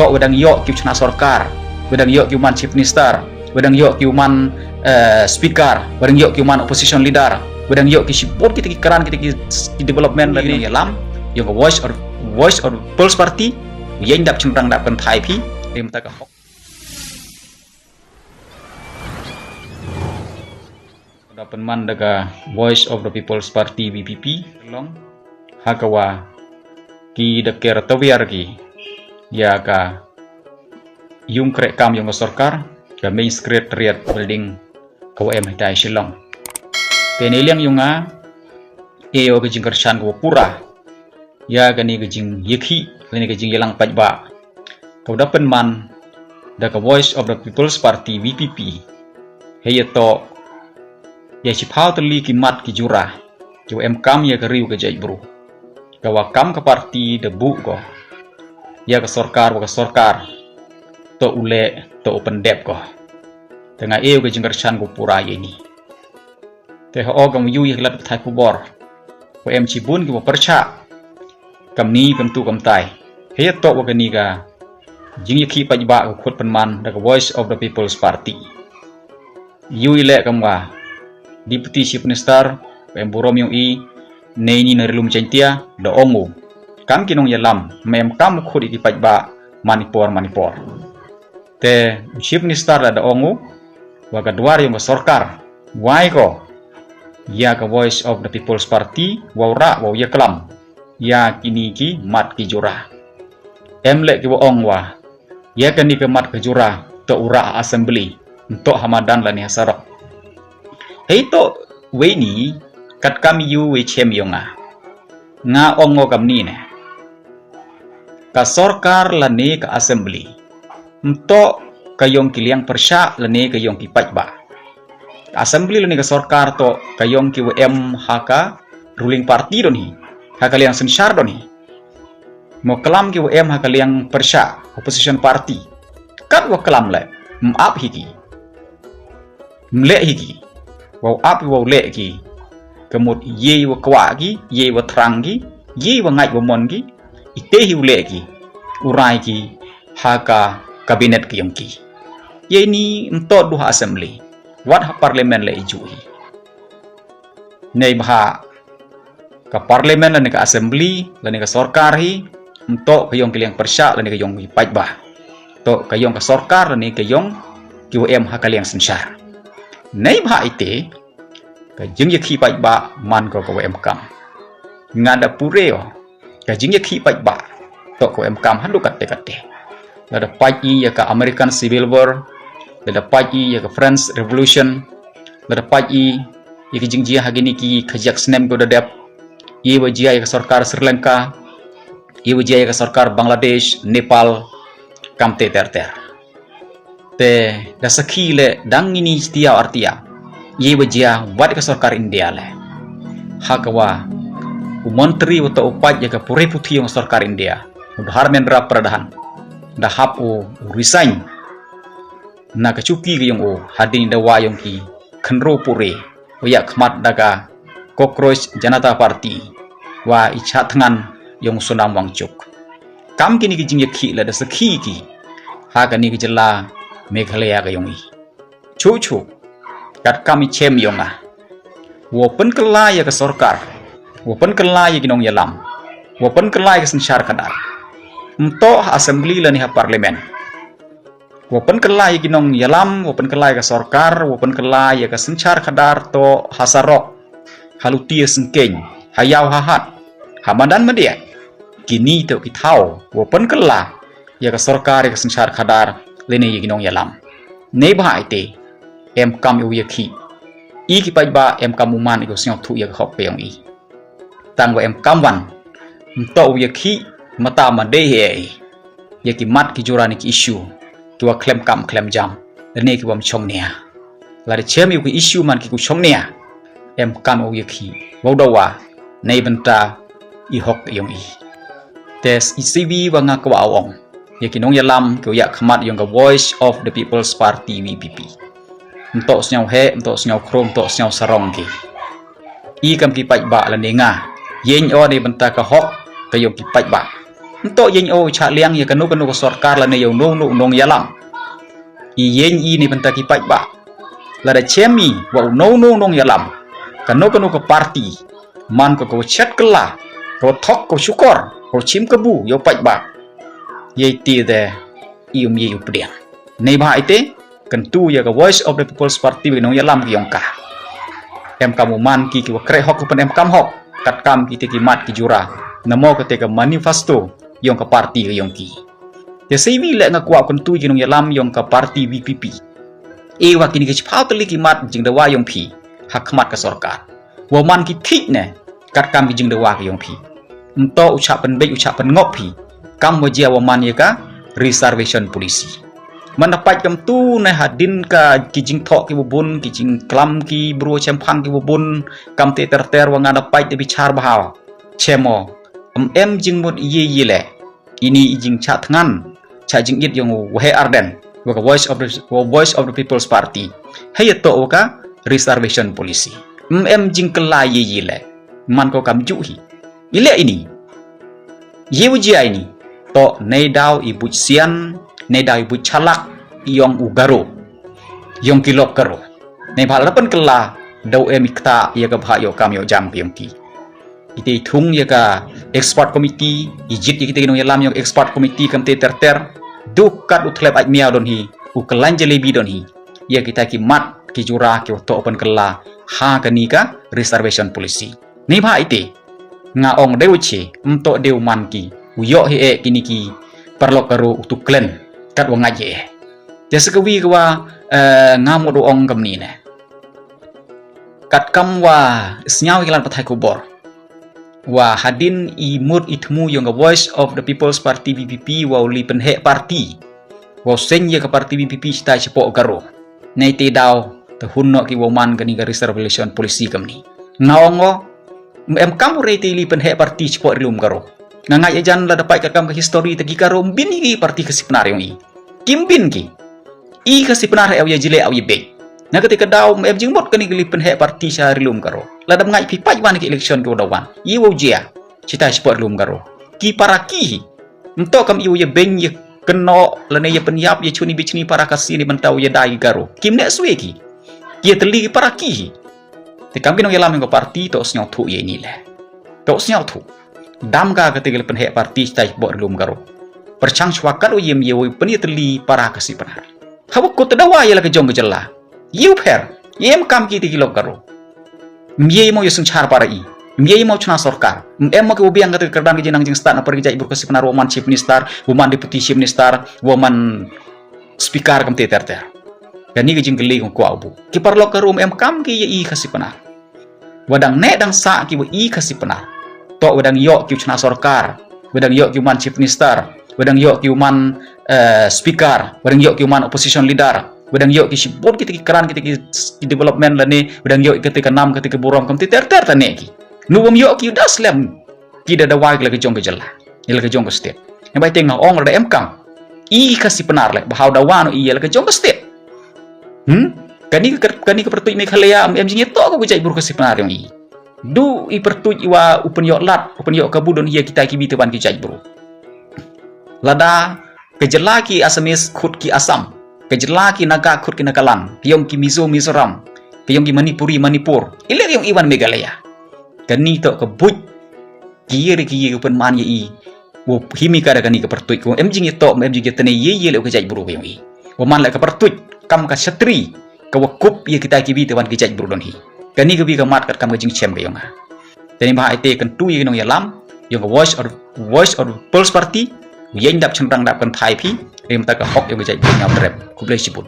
untuk wedang yok ki chna sarkar, wedang yok ki man chief minister, wedang yok ki man speaker, wedang yok ki man opposition leader, wedang yok ki support kita ki keran kita ki development lagi ni lam yang voice or People's Party yang dap cemprang dap kan Thai pi dia minta ke dapat man daga Voice of the People's Party VPP long hakawa ki deker tawiar ki ya ka yung krek kam yung sarkar ka main secretariat building KWM Thai Shillong peneliang yung eo ke jingkershan ko pura ya gani gejing yekhi leni gejing yelang pajba kau dapat man daga Voice of the People's Party VPP heyato ya cipau terli kimat ki jurah jo kam ya keriu ke jai bro kawa kam ke parti debu ko ya ke sarkar to ule to open dep ko tengah eu ke jingkershan ko pura ini teh o gam yu yeklat thai kubor ko cibun ki percha kam ni kam tu kam tai he to wa gani ga jing yaki pajba ko khut penman da Voice of the People's Party yu ile kam wa deputy chief minister burom yung nei ni narilum chantia da ongu kam kinong yalam mem kam khut ki pajba manipur te chief minister da ongu wa ga dwar yung sarkar wai ko ya ka Voice of the People's Party wa ra wa yaklam ya kini ki mat ki jurah emlek ki boong wa ya kani ke mat ki jurah to ura assembly untuk hamadan lani hasarok heito we ni kat kami yu we chem yonga nga ongo kam ni ne ka sarkar lani ka assembly untuk kayong kiliang persya lani kayong ki pajba assembly lani ka sarkar to kayong ki WM haka ruling party doni hakaliang sensar doni mo kelam ki WM hakaliang persya opposition party kat wa kelam le map hiki mle hiki wa ap wa le ki kemut ye wa kwa ki ye wa trang ki ye wa ngai wa mon ki ite hi le ki urai ki haka kabinet ki yong ki ye ni ento duha assembly wat ha parliament le ijui nei bha ka parlimen dan ka assembly dan ka sarkar hi untuk kayong kiliang persya dan kayong pajba to kayong ka sarkar dan kayong QM hakaliang sensar nei bha ite ka jing yakhi pajba man ko WM kam ngada pureo ka jing yakhi pajba to WM kam handu katte ada paji ya ka American Civil War ada paji ya ka French Revolution ada paji ya ki jing jia hagini ki khajak snem ko dadap ye wajia ya sarkar Sri Lanka ye wajia ya sarkar Bangladesh Nepal kamte ter te da sakhi le dang ini setia artia ye wajia wat ka sarkar India le hakawa menteri atau upat ya ka pure puthi yang sarkar India Dharmendra Pradhan da hap o resign na ka chuki yang o hadin da wayong ki khnro pure ya khmat daga Cockroach Janata Party wa icha thangan yung sunam wangchuk kam kini ki jing yakhi la da sakhi ki ha kani ki jala Meghalaya ga yung chu kat kami chem yonga wo pen kala ya ka sarkar wo pen kala ya ginong yalam wo pen kala ya sensar kadar untuk assembly la ni ha parlimen wo pen kala ya ginong yalam wo pen kala ya ka sarkar wo pen kala ya ka sensar kadar to hasarok halutia sengkeng hayau hahat hamadan media kini to kitau wopen kala ya ka sarkar ya ka sensar khadar lene yiginong yalam nei ba ite kam yu yakhi i ki pajba kam muman ko sing thu ya khop peong i tangwa kam wan to yakhi mata ma de he ya ki mat ki jurani ki issue ki wa klem kam klem jam lene ki bam chong nia la de chem yu ki issue man ki ku chong nia kam o yakhi wadawa nei benta i hok yong i tes ICB wanga kwa awong yakinong yalam ko ya khmat yong ka Voice of the People's Party VPP untuk snyau he untuk snyau krom untuk snyau sarong ki i kam ki pajba la nenga yen o nei benta ka hok ka yong ki pajba Untuk yen cak liang ya kanu ke sorkar la ne yo nong yalam. Yen ni pentaki pai ba. La da chemi wa nong yalam. Kanu ke parti. Man ko chat kela. Ro thok ko syukor. Ro chim kebu yo pai ba. Ye ti de ium ye updiang. Nei ba ite kentu ya ke Voice of the People's Party nong yalam ki yongka. Em kamu man ki kre hok pen em kam hok. Kat kam ki te ki mat ki jura. Namo ke manifesto yang ke parti ke yang ki. Ya sebi lek ngakwa kentu jinong yalam yang ke parti VPP. Wa kini ke chpau teli ki mat jing dewa yang pi. Hak mat ke sorkar. Wa man ki thik ne kat kam ki jing dewa ke yang pi. Ento ucapan baik ucapan ngop pi. Kam wajia wa man ye ka reservation polisi. Mendapat kam tu ne hadin ka ki jing thok ki bubun ki jing klam ki bro chempang ki bubun kam te ter wa ngadapat de bicar bahaw. Chemo jing mod ye le ini jing chat ngan cha jing it yang wahe arden waka Voice of the People's Party hay to waka reservation policy jing kela ye le man ko kam ju hi ile ini ye wujia ini to nei dau ibu sian nei dau ibu chalak yong ugaro yong kilok karo nei bhalapan kela dau emikta ya ka bhayo kam yo jam yong ki ite thung ya ka expert committee ijit ya kita yalam yang expert committee kam te ter dukat utlep aj miao don hi u kelan jelebi don hi ya kita ki mat ki jura ki to open kela ha kani ka reservation policy ni ba ite nga ong deuche mto deu man ki u yo hi kini ki perlo karo utu klen kat wong aje ya sekawi kwa ngamo do ong kam ni ne kat kam wa snyaw kilan pathai kubor wa hadin imut itmu yang Voice of the People's Party VPP wa uli penhe parti wa senye ke parti VPP cita cepok garo nei te daw te hunno ki woman kani ga reservation polisi kamni ngaongo kamu rete li penhe parti cepok rilum garo ngangai jan la dapat kam ke history te garo bin ki parti kesipnar yang i kimbin ki i kesipnar ya jile au ye be na ketika daw jing bot kani li penhe parti sya rilum garo ladam ngai pi pai wan ki election ko dawan iwo jia cita sport lum garo ki para ki ento kam iwo ye ben ye keno lene ye penyap ye chuni bichni para kasi ni mentau ye dai garo kim nek suwe ki ye teli para ki te kam binong yelam ko parti to snyau thu ye ni le to snyau thu dam ga ketika penhe parti cita sport lum garo perchang chwakat ye ye wo pen ye teli para kasi penar hawa ko tadawa ye la ke jong jela you per yem kam ki ti kilok garo Mie mau yusung char para i, mie mau cuna sorkar, mau ke ubi angkat kerdan ke jenang jeng start na pergi jai berkasi penar woman chief minister, woman deputy chief minister, woman speaker kam ter. Dan ni ke jeng geli ko abu. Ki parlo ke room kam ki i kasi penar. Wadang ne dang sa ki i kasi penar. To wadang yok ki cuna sorkar, wadang yok ki woman chief minister, wadang yok ki woman speaker, wadang yok ki woman opposition leader. Wedang yok ki bot kita keran kita ki development la ne wedang yok ketika nam ketika buram kam ter tane ki nuwam yok ki das lem ki da wag la ke jong ke jela il ke jong ke state yang bai teng na ong da em kam i kasi penar le bahau da wano i la ke jong ke state kani ke pertuj me khalea jing to ko jai bur kasi penar yang i du i pertuj wa open yok lat open yok kabudon ia kita ki bitewan ki jai bro lada ke jela ki asamis khut ki asam kejela ki naga khut ki nagalang yong ki mizoram yong ki manipur ile yong iwan megalaya kani to ke buj ki open man ye i wo himi kada kani ke pertuj ko jing to jing tene ye le ke jai buru yong i wo man le ke pertuj kam ka shatri ke wakup ye kita ki bi tewan ki jai buru don hi kani ke bi ka mat kat kam ke jing chem ke yong ha tani ba ite kan tu ye nong yalam yong Voice of the People's Party yen dap chenrang dap kan thai phi em ta ka hok yong ke jai buru ngam rep kublai sibut